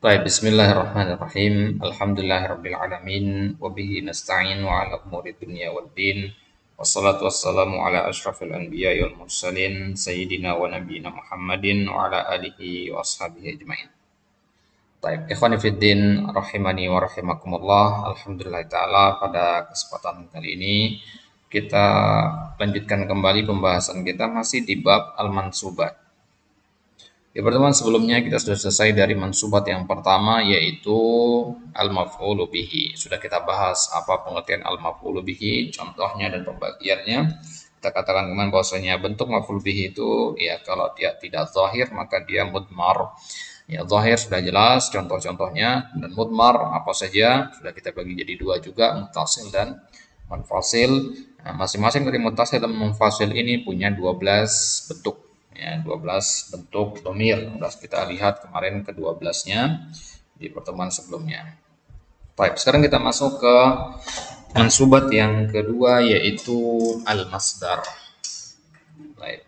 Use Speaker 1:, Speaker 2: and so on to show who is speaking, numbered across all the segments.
Speaker 1: Baik, bismillahirrahmanirrahim. Alhamdulillahirrabbilalamin. Wabihi nasta'in wa ala umuri dunya waddin. Wassalatu wassalamu ala ashrafil anbiya wal mursalin. Sayyidina wa nabiyina Muhammadin wa ala alihi wa ashabihi ajma'in. Baik, ikhwani fiddin, rahimani wa rahimakumullah. Alhamdulillah ta'ala, pada kesempatan kali ini kita lanjutkan kembali pembahasan kita masih di bab al-mansubat. Di pertemuan sebelumnya kita sudah selesai dari mansubat yang pertama, yaitu al-maf'ulu bihi. Sudah kita bahas apa pengertian al-maf'ulu bihi, contohnya dan pembagiannya. Kita katakan kemarin bahwasanya bentuk maf'ul bihi itu ya kalau dia tidak zahir maka dia mudmar. Ya, zahir sudah jelas contoh-contohnya, dan mudmar apa saja sudah kita bagi jadi dua juga, muttasil dan munfasil. Nah, masing-masing dari muttasil dan munfasil ini punya 12 bentuk. Ya, 12 bentuk dhamir. Sudah kita lihat kemarin ke-12-nya di pertemuan sebelumnya. Baik, sekarang kita masuk ke mansubat yang kedua, yaitu al-masdar. Baik.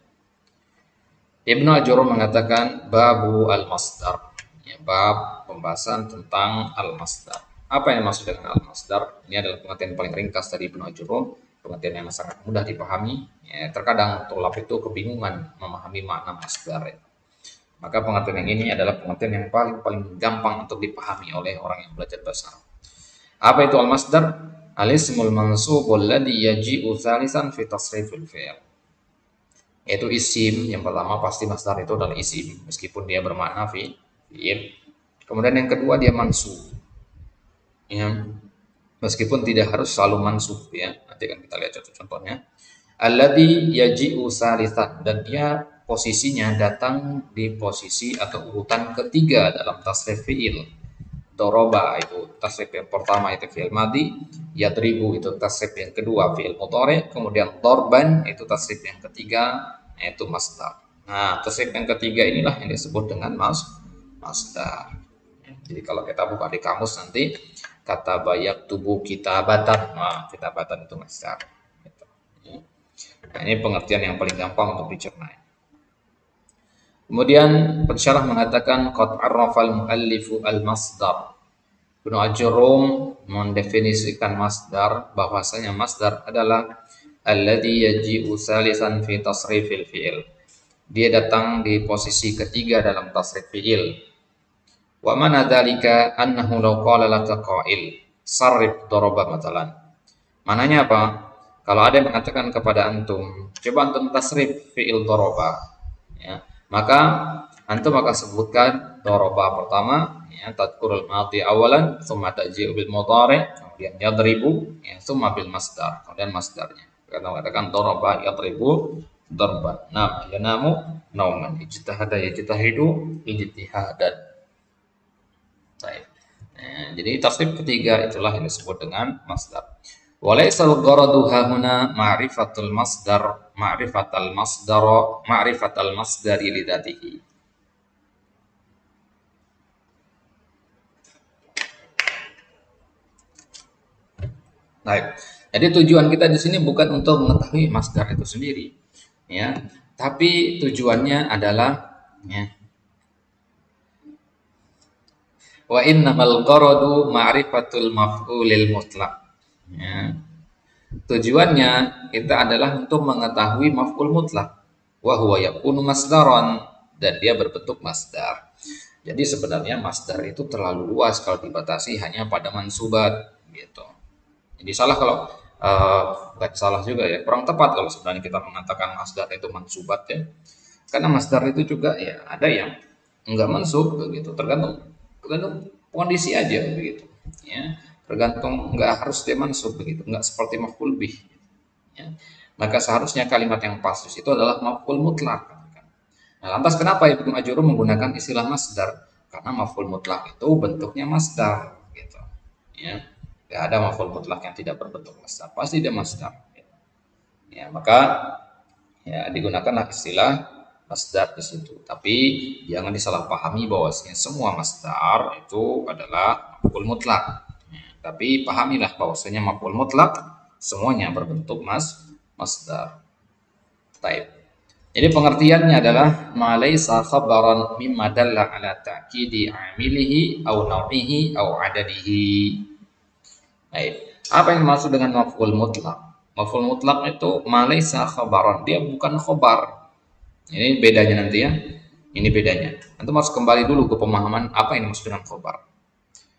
Speaker 1: Ibnu Ajurrum mengatakan babu al-masdar. Ya, bab pembahasan tentang al-masdar. Apa yang dimaksud dengan al-masdar? Ini adalah pengertian paling ringkas dari Ibnu Ajurrum, pengertian yang sangat mudah dipahami. Ya, terkadang tulab itu kebingungan memahami makna masdar. Ya. Maka pengertian yang ini adalah pengertian yang paling gampang untuk dipahami oleh orang yang belajar bahasa Arab. Apa itu al-masdar? Al-ismul mansubul ladzi yaji'u tsalisan fi tasrifil fi'l. Yaitu isim. Yang pertama pasti masdar itu adalah isim meskipun dia bermakna fi'il. Kemudian yang kedua dia mansub. Ya. Meskipun tidak harus selalu mansub ya. Nanti kan kita lihat contoh-contohnya. Alladzi yaji'u salisan, dan dia posisinya datang di posisi atau urutan ketiga dalam tasrif fi'il. Doroba itu tasrif yang pertama itu fi'il madhi, yadribu itu tasrif yang kedua fi'il mudhari, kemudian dorban itu tasrif yang ketiga yaitu masdar. Nah, tasrif yang ketiga inilah yang disebut dengan masdar. Jadi kalau kita buka di kamus nanti kata bayak tubuh kitabatan, nah kitabatan itu masdar. Nah, ini pengertian yang paling gampang untuk dicerna. Kemudian pensyarah mengatakan qad arrafal muallifu al-masdar. Ibnu Ajurrum mendefinisikan masdar bahwasanya masdar adalah alladzi yaji'u salisan fi tasrifil fi'il. Dia datang di posisi ketiga dalam tasrif fi'il. Wa mana dzalika annahu law qala laka qa'il sarrif daraba matalan. Mananya apa? Kalau ada yang mengatakan kepada antum, coba antum tasrif fi'il doroba, ya, maka antum akan sebutkan doroba pertama, ya, tadkurul madhi awalan, thumma taji'u bil mudhari, kemudian yadribu, ya, thumma bil masdar, kemudian masdarnya. Kita mengatakan doroba yadribu darban, nam yanamu nauman, ijtihada yajtahidu ijtihadan. Baik. Nah, jadi tasrif ketiga itulah yang disebut dengan masdar. Walaisal gharadu hahuna ma'rifatul masdar ma'rifatal masdara ma'rifatal masdari lidatihi. Baik. Jadi tujuan kita di sini bukan untuk mengetahui masdar itu sendiri, ya, tapi tujuannya adalah ya, wa innamal gharadu ma'rifatul maf'ulil mutlaq. Ya. Tujuannya kita adalah untuk mengetahui maf'ul mutlak. Wa huwa yakunu masdaran, dan dia berbentuk masdar. Jadi sebenarnya masdar itu terlalu luas kalau dibatasi hanya pada mansubat gitu. Jadi salah kalau bukan salah juga ya, kurang tepat kalau sebenarnya kita mengatakan masdar itu mansubat ya. Karena masdar itu juga ya ada yang enggak mansub begitu, tergantung kondisi aja begitu. Ya. Tergantung, nggak harus dia mansub begitu, nggak seperti maf'ul bih. Ya. Maka seharusnya kalimat yang pas itu adalah maf'ul mutlak. Nah, lantas kenapa Ibnu Ajurrum menggunakan istilah masdar? Karena maf'ul mutlak itu bentuknya masdar, gitu. Ya, nggak ada maf'ul mutlak yang tidak berbentuk masdar, pasti dia masdar. Ya, maka ya digunakanlah istilah masdar di situ. Tapi jangan disalahpahami bahwasanya semua masdar itu adalah maf'ul mutlak. Tapi pahamilah bahwasanya maf'ul mutlak semuanya berbentuk masdar. Taib. Jadi pengertiannya adalah ma laisa khabaran mimma dalla ala ta'kidi amilihi au nau'ihi au adadihi. Baik. Apa yang dimaksud dengan maf'ul mutlak? Maf'ul mutlak itu ma laisa khabaran, dia bukan khabar. Ini bedanya nanti ya. Ini bedanya. Nanti harus kembali dulu ke pemahaman apa yang dimaksud dengan khabar.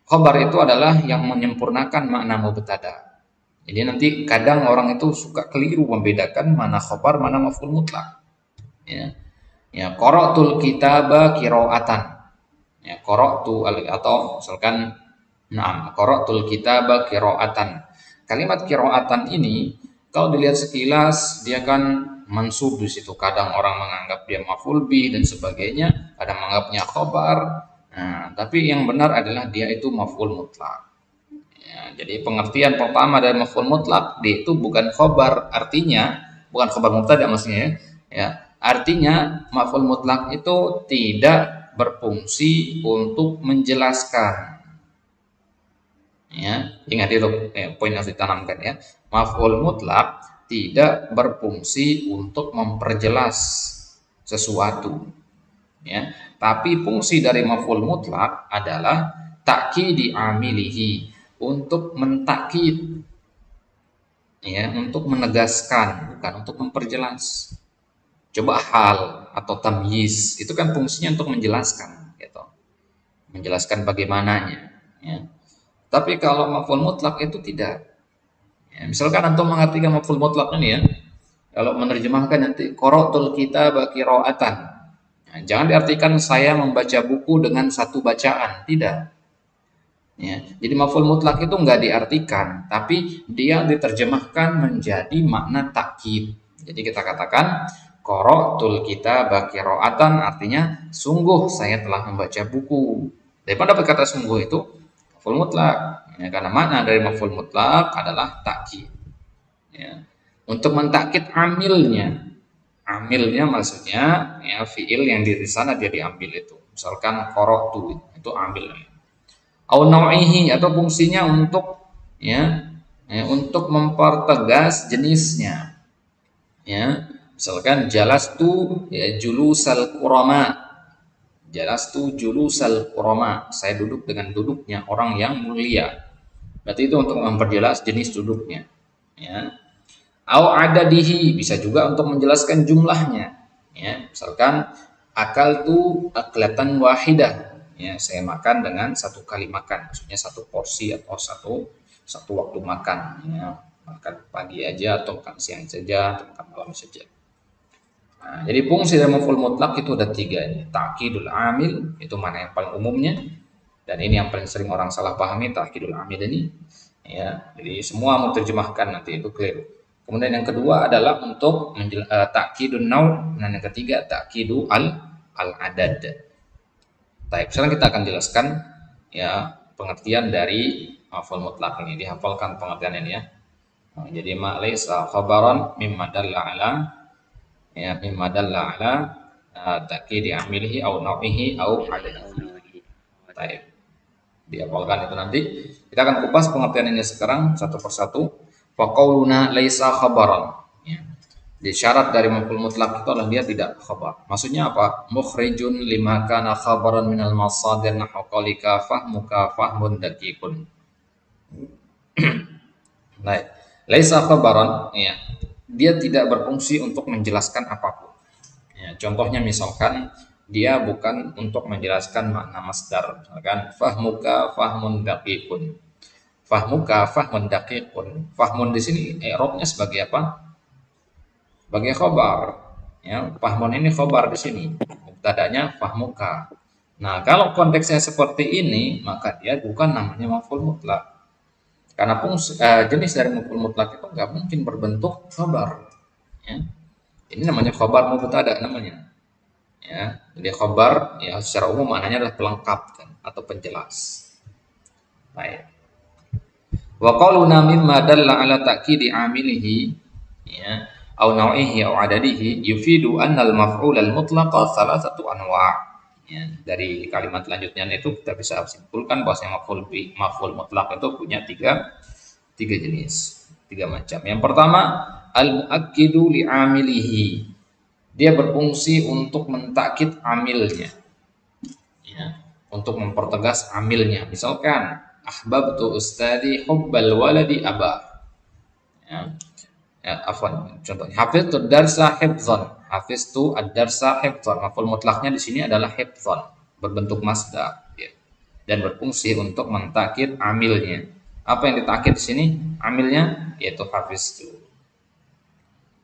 Speaker 1: Khabar itu adalah yang menyempurnakan makna mubtada. Jadi nanti kadang orang itu suka keliru membedakan mana khabar, mana maf'ul mutlak. Ya, ya qara'tul kitaba qira'atan. Ya, qara'tu atau misalkan na'am, qara'tul kitaba qira'atan. Kalimat qira'atan ini kalau dilihat sekilas dia kan mansub di situ. Kadang orang menganggap dia maf'ul bih dan sebagainya, kadang menganggapnya khabar. Nah, tapi yang benar adalah dia itu maf'ul mutlak. Ya, jadi pengertian pertama dari maf'ul mutlak, dia itu bukan khabar, artinya bukan khabar mubtada maksudnya ya. Artinya maf'ul mutlak itu tidak berfungsi untuk menjelaskan. Ya, ingat itu poin yang harus ditanamkan ya. Maf'ul mutlak tidak berfungsi untuk memperjelas sesuatu. Ya, tapi fungsi dari maf'ul mutlak adalah takkidi amilihi, untuk mentakkid, ya, untuk menegaskan, bukan untuk memperjelas. Coba hal atau tamyiz itu kan fungsinya untuk menjelaskan, gitu, menjelaskan bagaimananya. Ya. Tapi kalau maf'ul mutlak itu tidak. Ya, misalkan antum mengartikan maf'ul mutlak ini ya, kalau menerjemahkan nanti qara'tul kitaba qira'atan. Nah, jangan diartikan saya membaca buku dengan satu bacaan, tidak. Ya, jadi maf'ul mutlak itu enggak diartikan, tapi dia diterjemahkan menjadi makna takkid. Jadi kita katakan qara'tul kitaba qira'atan artinya sungguh saya telah membaca buku. Daripada kata sungguh itu maf'ul mutlak. Ya, karena makna dari maf'ul mutlak adalah takkid. Ya. Untuk mentakkid amilnya. Amilnya maksudnya ya fiil yang di sana dia diambil itu. Misalkan qara'tu itu ambilnya. Au nau'ihi atau fungsinya untuk untuk mempertegas jenisnya. Ya, misalkan jalastu ya julusal qurama. Jalastu julusal qurama. Saya duduk dengan duduknya orang yang mulia. Berarti itu untuk memperjelas jenis duduknya. Ya. Au adadihi bisa juga untuk menjelaskan jumlahnya. Ya, misalkan akaltu aklatan wahidah. Ya, saya makan dengan satu kali makan, maksudnya satu porsi atau satu waktu makan. Ya, makan pagi aja atau makan siang saja atau makan malam saja. Nah, jadi fungsi dari maf'ul mutlak itu ada tiga ini. Ta'kidul amil itu mana yang paling umumnya, dan ini yang paling sering orang salah pahami ta'kidul amil ini. Ya, jadi semua mau terjemahkan nanti itu keliru. Kemudian yang kedua adalah untuk ta'kidun nau, dan yang ketiga ta'kidu al-adad. Baik, sekarang kita akan jelaskan ya pengertian dari maf'ul mutlak ini. Dihafalkan pengertian ini ya. Nah, jadi ma laisa khabaran mimma dalla ala ta'kidi amilihi au nau'ihi au adadihi. Baik. Dihafalkan itu nanti. Kita akan kupas pengertian ini sekarang satu persatu. Fa qauluna laisa khabaran. Ya. Jadi syarat dari maf'ul mutlak itu adalah dia tidak khabar. Maksudnya apa? Mukhrijun lima kana khabaran minal masadir nahu qalika fahmuka fahmun daqiqun. Baik. Laisa khabaran, ya. Dia tidak berfungsi untuk menjelaskan apapun. Ya, contohnya misalkan dia bukan untuk menjelaskan makna masdar. Misalkan fahmuka fahmun daqiqun. Fahmuka fahmun daqiqun. Fahmun di sini i'rabnya sebagai apa? Sebagai khobar, ya, fahmun ini khobar di sini, mubtadanya fahmuka. Nah, kalau konteksnya seperti ini, maka dia bukan namanya maf'ul mutlak. Karena jenis dari maf'ul mutlak itu nggak mungkin berbentuk khobar. Ya. Ini namanya khobar mubtada namanya. Ya, jadi khobar ya secara umum maknanya adalah pelengkap kan, atau penjelas. Baik. Wa qauluna mimma dalla ala ta'kidi amilihi, ya, au nau'ihi au adadihi yufidu annal maf'ul al mutlaqa salasatu anwa'. Ya, dari kalimat selanjutnya itu kita bisa simpulkan bahwa maf'ul mutlaq itu punya tiga jenis, tiga macam. Yang pertama al muakkidu li amilihi, dia berfungsi untuk mentakkid amilnya, ya, untuk mempertegas amilnya. Misalkan ahbabtu ustadi hubbal waladi abah, ya, ya, afwan, contohnya hafiztu darsa hifdzan, hafiztu ad-darsa hifdzan. Maf'ul mutlaknya di sini adalah hifdzan, berbentuk masdar, ya, dan berfungsi untuk mentakkid amilnya. Apa yang ditakkid di sini? Amilnya yaitu hafiztu,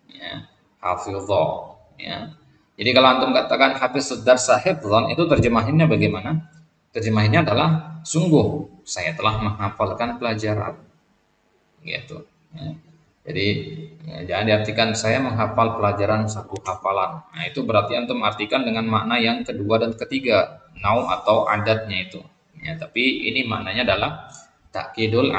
Speaker 1: ya, hafidha, ya. Jadi kalau antum katakan hafiztud darsa hifdzan, itu terjemahannya bagaimana? Terjemahannya adalah sungguh saya telah menghafalkan pelajaran, gitu, ya. Jadi ya, jangan diartikan saya menghafal pelajaran satu hafalan. Nah, itu berarti antum artikan dengan makna yang kedua dan ketiga, nau atau adatnya itu, ya. Tapi ini maknanya adalah takkidul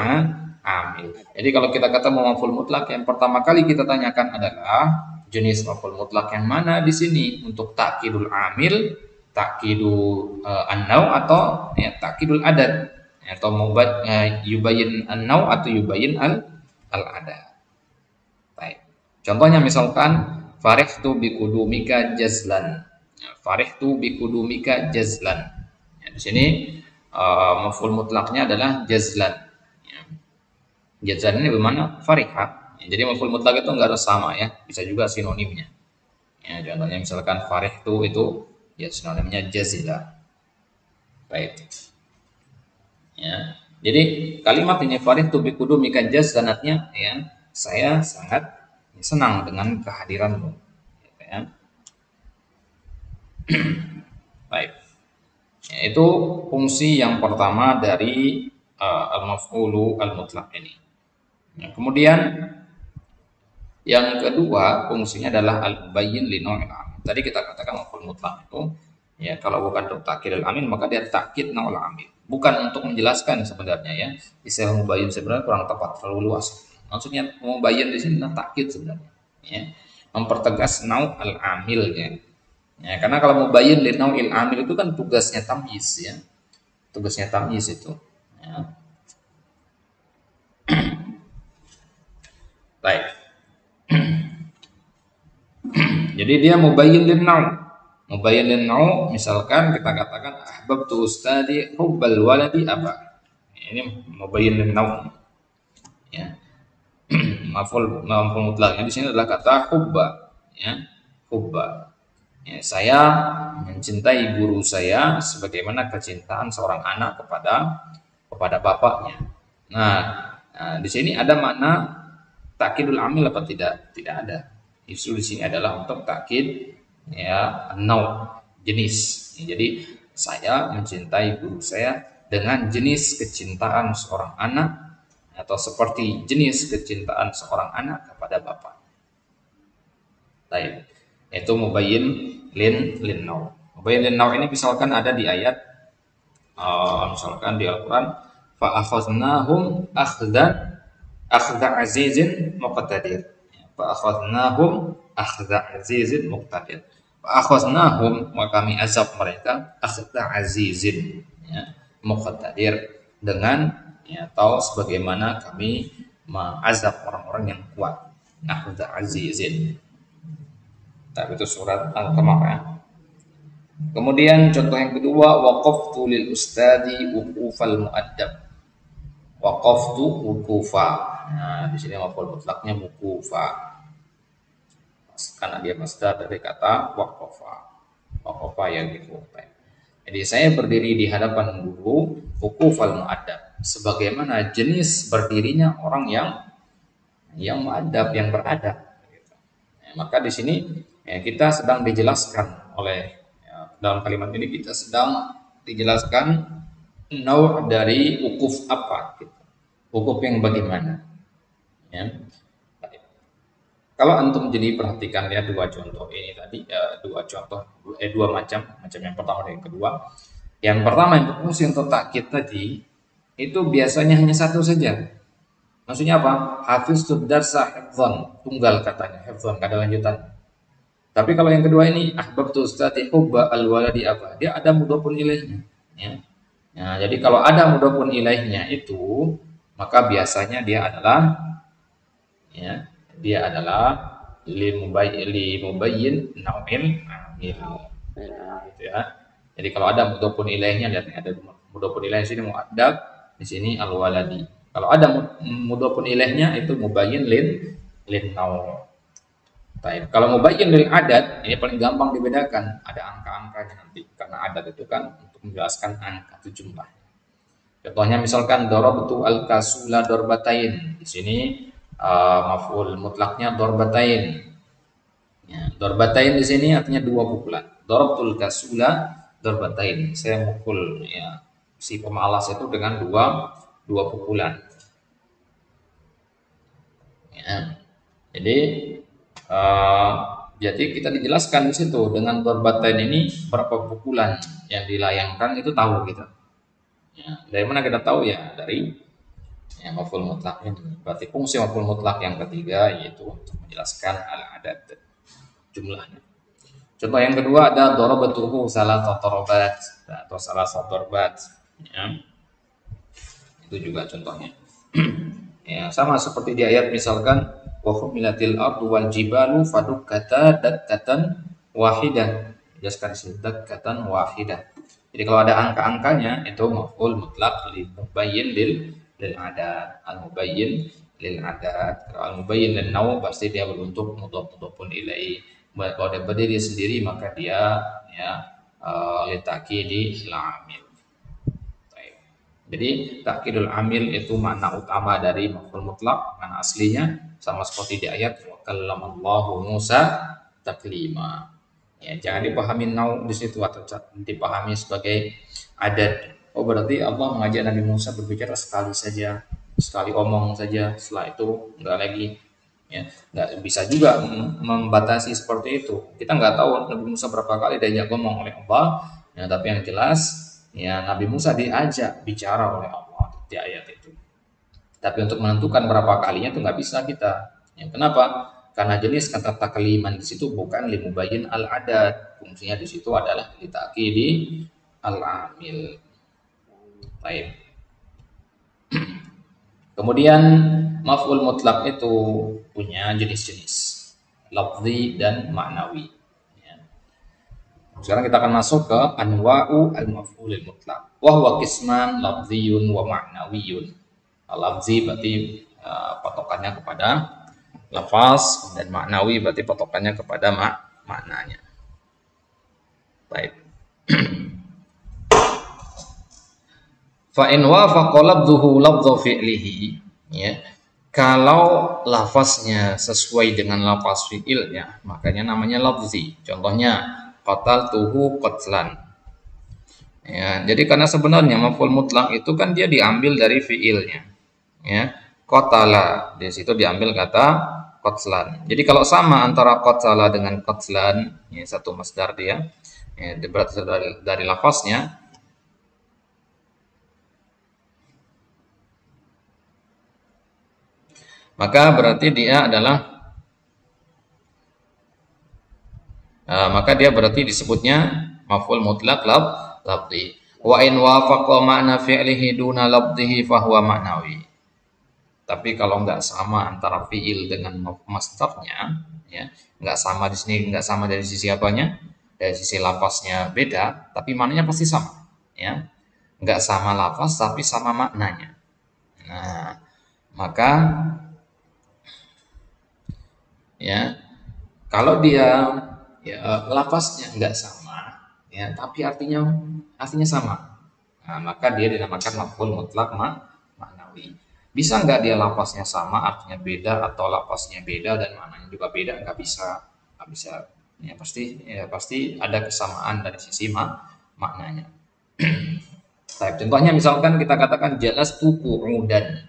Speaker 1: amil. Jadi kalau kita kata maf'ul mutlak, yang pertama kali kita tanyakan adalah jenis maf'ul mutlak yang mana di sini untuk takkidul amil, takkidul an-nau, atau ya, takkidul adat, atau yubayyin an-nau atau yubayyin al-adat. Baik. Contohnya misalkan farihtu biqudumika jazlan. Farihtu biqudumika jazlan. Ya, di sini maf'ul mutlaknya adalah jazlan. Jazlan ini bermakna fariha. Ya, jadi maf'ul mutlak itu enggak harus sama, ya, bisa juga sinonimnya. Ya, contohnya misalkan farihtu itu ya sinonimnya jazila. Baik. Ya. Jadi kalimat ini farihtu biqudumika jazlan artinya ya saya sangat senang dengan kehadiranmu. Ya. Baik. Ya, itu fungsi yang pertama dari al-maf'ulu al-mutlaq ini. Ya, kemudian yang kedua fungsinya adalah al-mubayyin li nau'il amil. Tadi kita katakan maf'ul mutlaq itu ya kalau bukan untuk takkid al-amil maka dia takkid nau'il amil. Bukan untuk menjelaskan sebenarnya, ya. Istilah mubayyin sebenarnya kurang tepat, terlalu luas. Maksudnya mubayyin di sini adalah takkid sebenarnya, ya. Mempertegas nau' al-amilnya. Ya, karena kalau mubayyin li nau'il amil itu kan tugasnya tamyiz, ya. Tugasnya tamyiz itu. Ya. Baik. Jadi dia mubayyin lin nau'. Mubayyin lin nau' misalkan kita katakan ahbabtu ustadi hubbal waladi aba. Ini mubayyin lin nau'. Ya. Maf'ul mutlaknya di sini adalah kata hubba, ya. Hubba. Ya, saya mencintai guru saya sebagaimana kecintaan seorang anak kepada bapaknya. Nah, di sini ada makna takkidul amil apa tidak? Tidak ada. Justru di sini adalah untuk takkid ya nau' jenis. Jadi saya mencintai guru saya dengan jenis kecintaan seorang anak atau seperti jenis kecintaan seorang anak kepada bapak. Baik. Itu mubayyin lin nau'. Mubayyin lin nau' ini misalkan ada di ayat misalkan di Al-Qur'an fa akhaznahum akhza azizin muqtadir. Fa akhaznahum akhza azizin muqtadir. Fa akhaznahum, maka kami azab mereka akhza azizin, ya, muqtadir, dengan ya tahu sebagaimana kami mengazab orang-orang yang kuat. Akhza azizin. Tapi itu surat Al-Qamar, ya. Kemudian contoh yang kedua, waqaftu lil ustadi wuqufal muaddab. Waqaftu wuqufa. Nah, di sini maf'ul mutlaknya wuqufa. Karena dia masdar dari kata waqafa. Waqafa ya gitu. Jadi saya berdiri di hadapan guru wuqufal muaddab. Sebagaimana jenis berdirinya orang yang muaddab, yang beradab. Ya, maka di sini ya, kita sedang dijelaskan oleh dalam kalimat ini kita sedang dijelaskan nau' dari wukuf apa, gitu. Wukuf yang bagaimana, ya. Kalau antum jadi perhatikan ya dua contoh ini tadi, dua macam yang pertama dan yang kedua. Yang pertama yang berfungsi untuk takkid tadi itu biasanya hanya satu saja. Maksudnya apa? Hafiztud darsa hifdzan, tunggal katanya, hifdzan, kada lanjutan. Tapi kalau yang kedua ini ahbabtu ustadi hubba al-waladi apa? Dia ada mudhofun ilaihnya, ya. Nah, jadi kalau ada mudhofun ilaihnya itu maka biasanya dia adalah li mubayyin naumil amil. Gitu ya. Jadi kalau ada mudhofun ilaihnya, lihat nih, ada mudhofun ilaih di sini mu'addab, di sini al-waladi. Kalau ada mudhofun ilaihnya itu mubayyin lin naum. Baik. Kalau mubayyin lil adat, ini paling gampang dibedakan. Ada angka-angkanya nanti. Karena adat itu kan untuk menjelaskan angka itu jumlah. Contohnya misalkan darabtu al-kasula dorbatain. Di sini maf'ul mutlaknya dorbatain. Ya, dorbatain di sini artinya dua pukulan. Darabtul kasula dorbatain. Saya mukul ya si pemalas itu dengan dua pukulan. Ya. Jadi jadi kita dijelaskan di situ dengan dorbatain ini berapa pukulan yang dilayangkan itu tahu kita. Ya, dari mana kita tahu ya dari maf'ul mutlak ini. Berarti fungsi maf'ul mutlak yang ketiga yaitu untuk menjelaskan al-adad jumlahnya. Contoh yang kedua ada darabatuhu salah darabat atau salah darbat. Ya. Itu juga contohnya. Ya, sama seperti di ayat misalkan wa humilatil ardu wal jibalu fadukkata dakkatan wahidah. Jelaskan sini dakkatan wahidah. Jadi kalau ada angka-angkanya itu maf'ul mutlak li mubayyin lil adat, al mubayyin lil adat. Kalau al mubayyin lin naw pasti dia berbentuk mudhaf-mudhafun ilaih. Kalau dia berdiri sendiri maka dia ya litakidi amil. Jadi takkidul amil itu makna utama dari maf'ul mutlak, makna aslinya sama seperti di ayat wa kallamallahu Musa taklima. Ya, jangan dipahami nau di situ atau dipahami sebagai adat. Oh, berarti Allah mengajak Nabi Musa berbicara sekali saja, sekali omong saja, setelah itu enggak lagi. Ya, enggak bisa juga membatasi seperti itu. Kita enggak tahu Nabi Musa berapa kali diajak ngomong oleh Allah. Ya, tapi yang jelas ya Nabi Musa diajak bicara oleh Allah di ayat itu. Tapi untuk menentukan berapa kalinya itu nggak bisa kita. Ya, kenapa? Karena jenis kata takliman di situ bukan limubayyin al-adat. Fungsinya di situ adalah litakidi al-amil. Baik. Kemudian maf'ul mutlak itu punya jenis-jenis lafzi dan maknawi. Ya. Sekarang kita akan masuk ke anwa'u al-maf'ulil mutlak. Wa huwa qisman lafziyun wa ma'nawiyun. Lafzi berarti patokannya kepada lafaz dan maknawi berarti patokannya kepada maknanya. Baik. Fa in wafaqa lafdhuhu lafdhu fi'lihi, ya. Kalau lafaznya sesuai dengan lafaz fi'ilnya, makanya namanya lafzi. Contohnya qataltuhu qatlan. Ya, jadi karena sebenarnya maf'ul mutlak itu kan dia diambil dari fi'ilnya. Ya. Qatala, di situ diambil kata qatlan. Jadi kalau sama antara qatala dengan qatlan, ya, satu masdar dia, ya, berarti dari lafaznya. Maka berarti dia adalah maka dia berarti disebutnya maf'ul mutlak lafzi. Wa in wafaqa ma'na fi'lihi duna lafzihi fa huwa ma'nawi. Tapi kalau nggak sama antara fi'il dengan masdarnya, ya, nggak sama di sini, nggak sama dari sisi apanya, dari sisi lafaznya beda, tapi maknanya pasti sama, ya, nggak sama lafaz tapi sama maknanya. Nah, maka, ya, kalau dia ya, lafaznya nggak sama, ya, tapi artinya sama, nah, maka dia dinamakan maf'ul mutlak maknawi. Bisa nggak dia lafaznya sama, artinya beda, atau lafaznya beda dan maknanya juga beda? Nggak bisa. Ya pasti ada kesamaan dari sisi maknanya. Contohnya misalkan kita katakan jalastu qu'udan.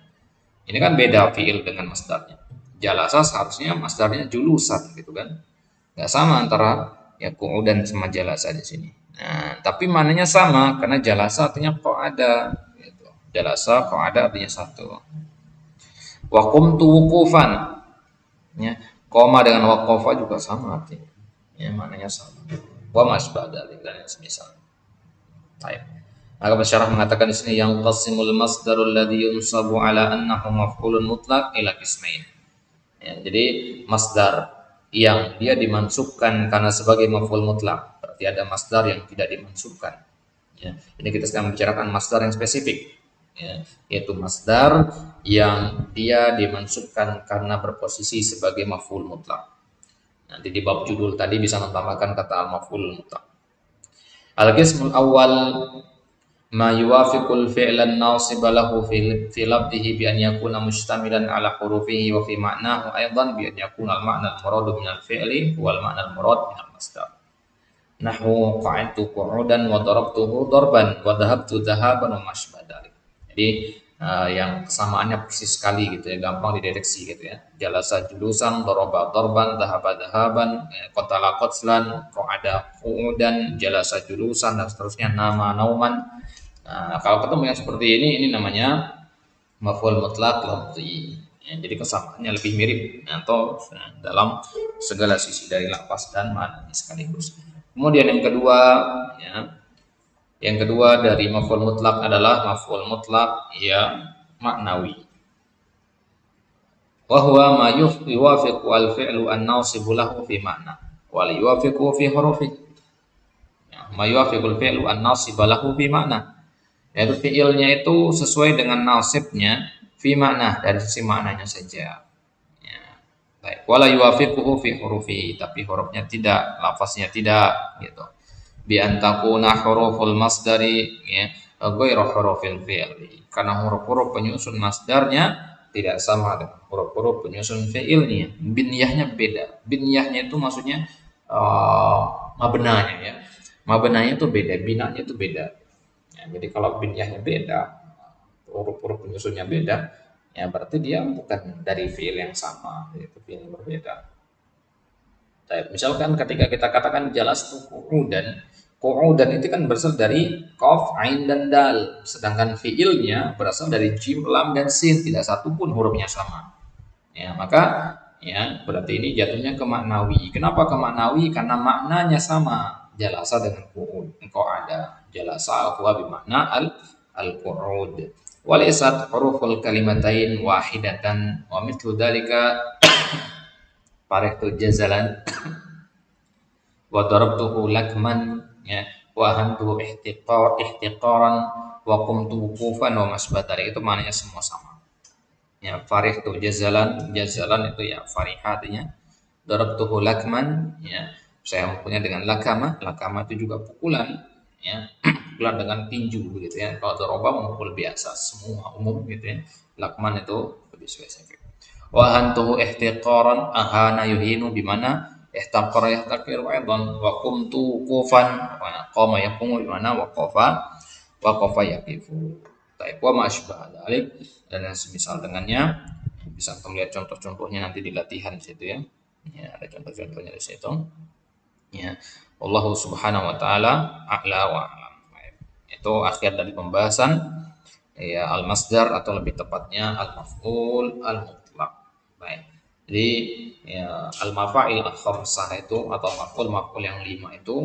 Speaker 1: Ini kan beda fiil dengan masdarnya. Jalasa seharusnya masdarnya julusan gitu kan. Nggak sama antara ya qu'udan sama jalasa di sini. Nah, tapi maknanya sama karena jalasa artinya qa'ada. Jalasa qa'ada artinya satu. Wa qumtu wuqufan. Ya, qoma dengan waqafa juga sama artinya. Ya, maknanya sama. Wa masbah dzalik dan semisal. Baik. Maka pensyarah mengatakan di sini yang qasimul masdarul ladzi yunsabu ala annahu maf'ulun mutlaq ila qismain. Ya, jadi masdar yang dia dimansubkan karena sebagai maf'ul mutlak. Berarti ada masdar yang tidak dimansubkan. Ya. Ini kita sedang membicarakan masdar yang spesifik, ya, yaitu masdar yang dia dimansubkan karena berposisi sebagai maf'ul mutlak. Nanti di bab judul tadi bisa menambahkan kata al-maf'ul mutlak. Al-qismul awal ma yuwafiqul fi'lan nasiba lahu fi labdihi bi an yakuna mustamilan ala hurufihi wa fi ma'nahu aidan bi an yakuna al-ma'na al-muradu min al-fi'li wal ma'na al-murad min al-masdar. Nahwu qa'adtu qu'udan wa darabtuhu darban wa dhahabtu dhahaban wa masybah dzalik. Jadi yang kesamaannya persis sekali gitu ya, gampang dideteksi gitu ya. Jalasa julusan, daraba darban, dhahaba dhahaban, qatala qatlan, qa'ada qu'udan, jalasa julusan dan seterusnya, nama nauman. Nah, kalau ketemu yang seperti ini namanya maf'ul mutlaq lafzi. Ya, jadi kesamaannya lebih mirip atau dalam segala sisi dari lafaz dan maknanya sekaligus. Kemudian yang kedua, ya, yang kedua dari maf'ul mutlaq adalah maf'ul mutlaq ya maknawi. Wa huwa ma yuwafiqu al-fi'lu an-nasibu lahu fi ma'na wa la yuwafiqu fi hurufi. Ya, ma yuwafiqu al-fi'lu an-nasibu lahu fi ma'na. Yaitu fi'ilnya itu sesuai dengan nasibnya fi makna, dari sisi maknanya saja. Ya. Baik, wala yuwafiquhu fi hurufi, tapi hurufnya tidak, lafaznya tidak gitu. Bi antakuna huruful masdari ya ghairu hurufil fi'li. Karena huruf-huruf penyusun masdarnya tidak sama dengan huruf-huruf penyusun fi'ilnya. Binyahnya beda. Binyahnya itu maksudnya mabnanya ya. Mabnanya itu beda, binanya itu beda. Ya, jadi kalau binyahnya beda, huruf-huruf penyusunnya beda, ya berarti dia bukan dari fiil yang sama, itu fiil yang berbeda. Misalkan ketika kita katakan jalas tu qu'udan itu kan berasal dari qaf, ain dan dal, sedangkan fiilnya berasal dari jim, lam dan sin, tidak satu pun hurufnya sama. Ya, maka ya berarti ini jatuhnya ke maknawi. Kenapa ke maknawi? Karena maknanya sama. Jalasa dengan qu'ud, qa'ada. Jalasa huwa bimakna al-qu'ud. Walaysat huruful kalimatain wahidatan wa mithlu dzalika farihtu jazalan wa darabtuhu lakman ya wa hantu ihtiqaran wa qumtu wuqufan wa masbatari. Itu maknanya semua sama. Ya, farihtu jazalan itu ya farihah artinya. Darabtuhu lakman ya saya mempunyai dengan lakama itu juga pukulan ya, pukulan dengan tinju begitu ya. Kalau doroba memukul biasa semua umum gitu ya. Lakman itu lebih spesifik. Wa hantuhu ihtiqaran ahana yuhinu bimana ihtaqara yahtaqir wa aidan wa qumtu qufan qama yaqumu bimana waqafa yaqifu. Taib wa masyba dzalik dan yang semisal dengannya. Bisa kita melihat contoh-contohnya nanti di latihan situ ya. Ya, ada contoh-contohnya di situ. Ya, Allah Subhanahu wa taala a'la wa a'lam. Itu akhir dari pembahasan ya al-masdar atau lebih tepatnya al-maf'ul al-mutlaq. Baik. Jadi ya al-mafa'il al-khamsah itu atau maf'ul yang 5 itu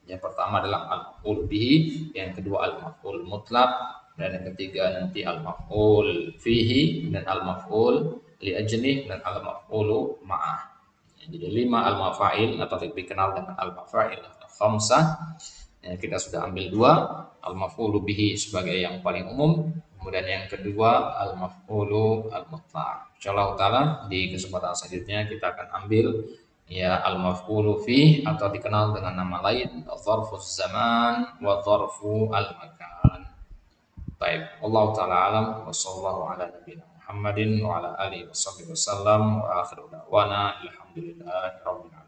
Speaker 1: yang pertama adalah al-maf'ul bihi, yang kedua al-maf'ul mutlaq, dan yang ketiga nanti al-maf'ul fihi dan al-maf'ul li ajli dan al-maf'ulu ma'ah. Jadi 5 al-mafa'il atau lebih dikenal dengan al-mafa'il al-khamsah. Ya, kita sudah ambil 2, al-maf'ulu bihi sebagai yang paling umum, kemudian yang kedua al-maf'ulu al-mutlaq. Insyaallah taala di kesempatan selanjutnya kita akan ambil ya al-maf'ulu fi atau dikenal dengan nama lain dzarfuz zaman wa dzarfu al-makan. Baik, Allah taala alam wa sallallahu ala nabiyina Muhammadin wa ala alihi wasallam wa akhiru da'wana alhamdulillahi rabbil alamin.